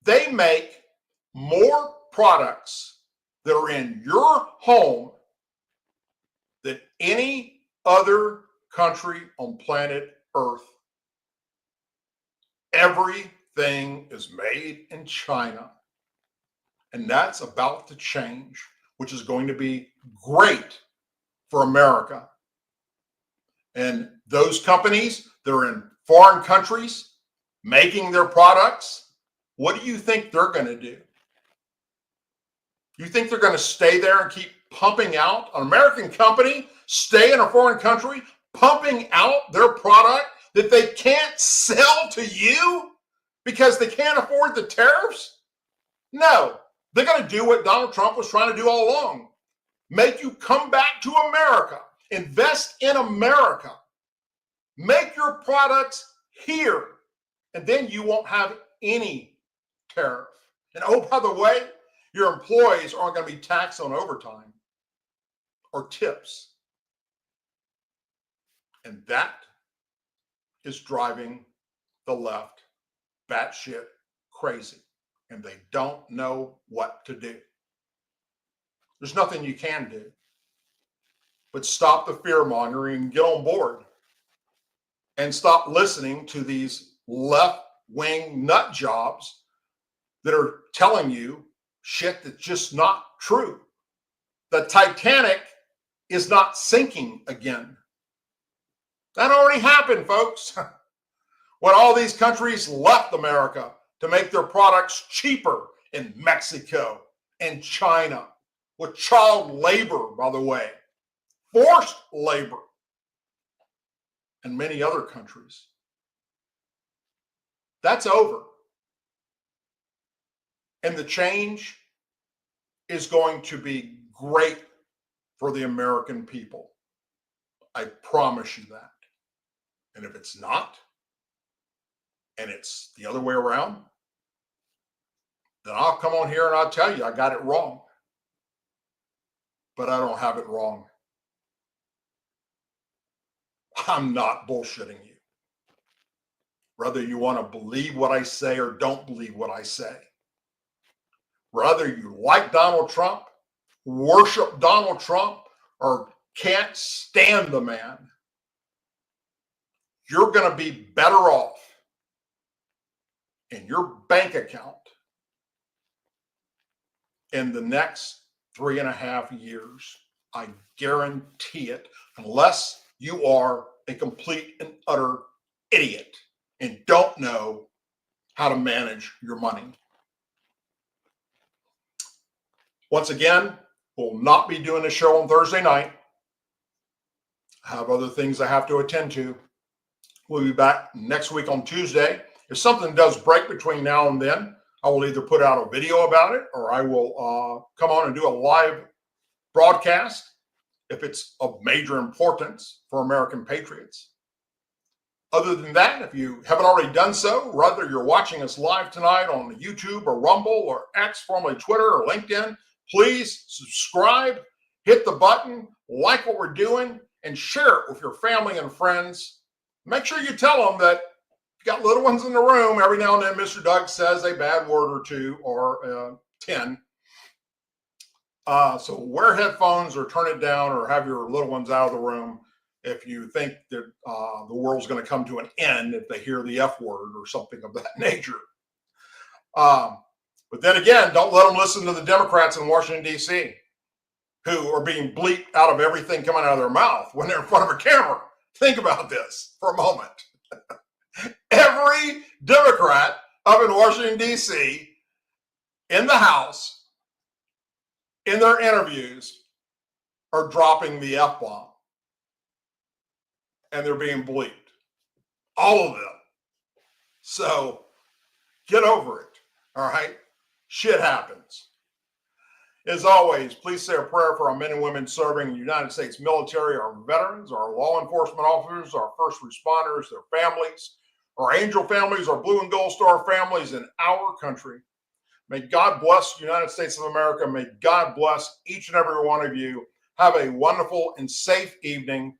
they make more products that are in your home than any other country on planet Earth. Everything is made in China. And that's about to change, which is going to be great for America. And those companies that are in foreign countries making their products, what do you think they're going to do? You think they're going to stay there and keep pumping out? An American company stay in a foreign country pumping out their product that they can't sell to you because they can't afford the tariffs? No, they're going to do what Donald Trump was trying to do all along. Make you come back to America, invest in America, make your products here, and then you won't have any tariff. And oh, by the way, your employees aren't going to be taxed on overtime or tips. And that is driving the left batshit crazy. And they don't know what to do. There's nothing you can do but stop the fear mongering and get on board. And stop listening to these left-wing nut jobs that are telling you shit that's just not true. The Titanic is not sinking again. That already happened, folks. When all these countries left America to make their products cheaper in Mexico and China, with child labor, by the way, forced labor, and many other countries. That's over. And the change is going to be great for the American people. I promise you that. And if it's not, and it's the other way around, then I'll come on here and I'll tell you I got it wrong. But I don't have it wrong. I'm not bullshitting you. Whether you want to believe what I say or don't believe what I say. Whether you like Donald Trump, worship Donald Trump, or can't stand the man, you're going to be better off in your bank account in the next 3.5 years. I guarantee it, unless you are a complete and utter idiot and don't know how to manage your money. Once again, we'll not be doing a show on Thursday night. I have other things I have to attend to. We'll be back next week on Tuesday. If something does break between now and then, I will either put out a video about it or I will come on and do a live broadcast if it's of major importance for American patriots. Other than that, if you haven't already done so, whether you're watching us live tonight on YouTube or Rumble or X, formerly Twitter or LinkedIn, please subscribe, hit the button, like what we're doing, and share it with your family and friends. Make sure you tell them that if you got little ones in the room, every now and then Mr. Doug says a bad word or two or 10. So wear headphones or turn it down or have your little ones out of the room if you think that the world's going to come to an end if they hear the F word or something of that nature. But then again, don't let them listen to the Democrats in Washington, D.C., who are being bleeped out of everything coming out of their mouth when they're in front of a camera. Think about this for a moment. Every Democrat up in Washington, D.C., in the House, in their interviews, are dropping the F-bomb. And they're being bleeped. All of them. So get over it. All right? Shit happens. As always, please say a prayer for our men and women serving in the United States military, our veterans, our law enforcement officers, our first responders, their families, our angel families, our blue and gold star families in our country. May God bless the United States of America. May God bless each and every one of you. Have a wonderful and safe evening.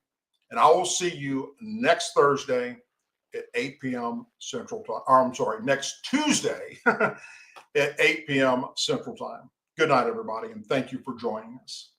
And I will see you next Thursday at 8 p.m. Central Time. I'm sorry, next Tuesday at 8 p.m. Central Time. Good night, everybody, and thank you for joining us.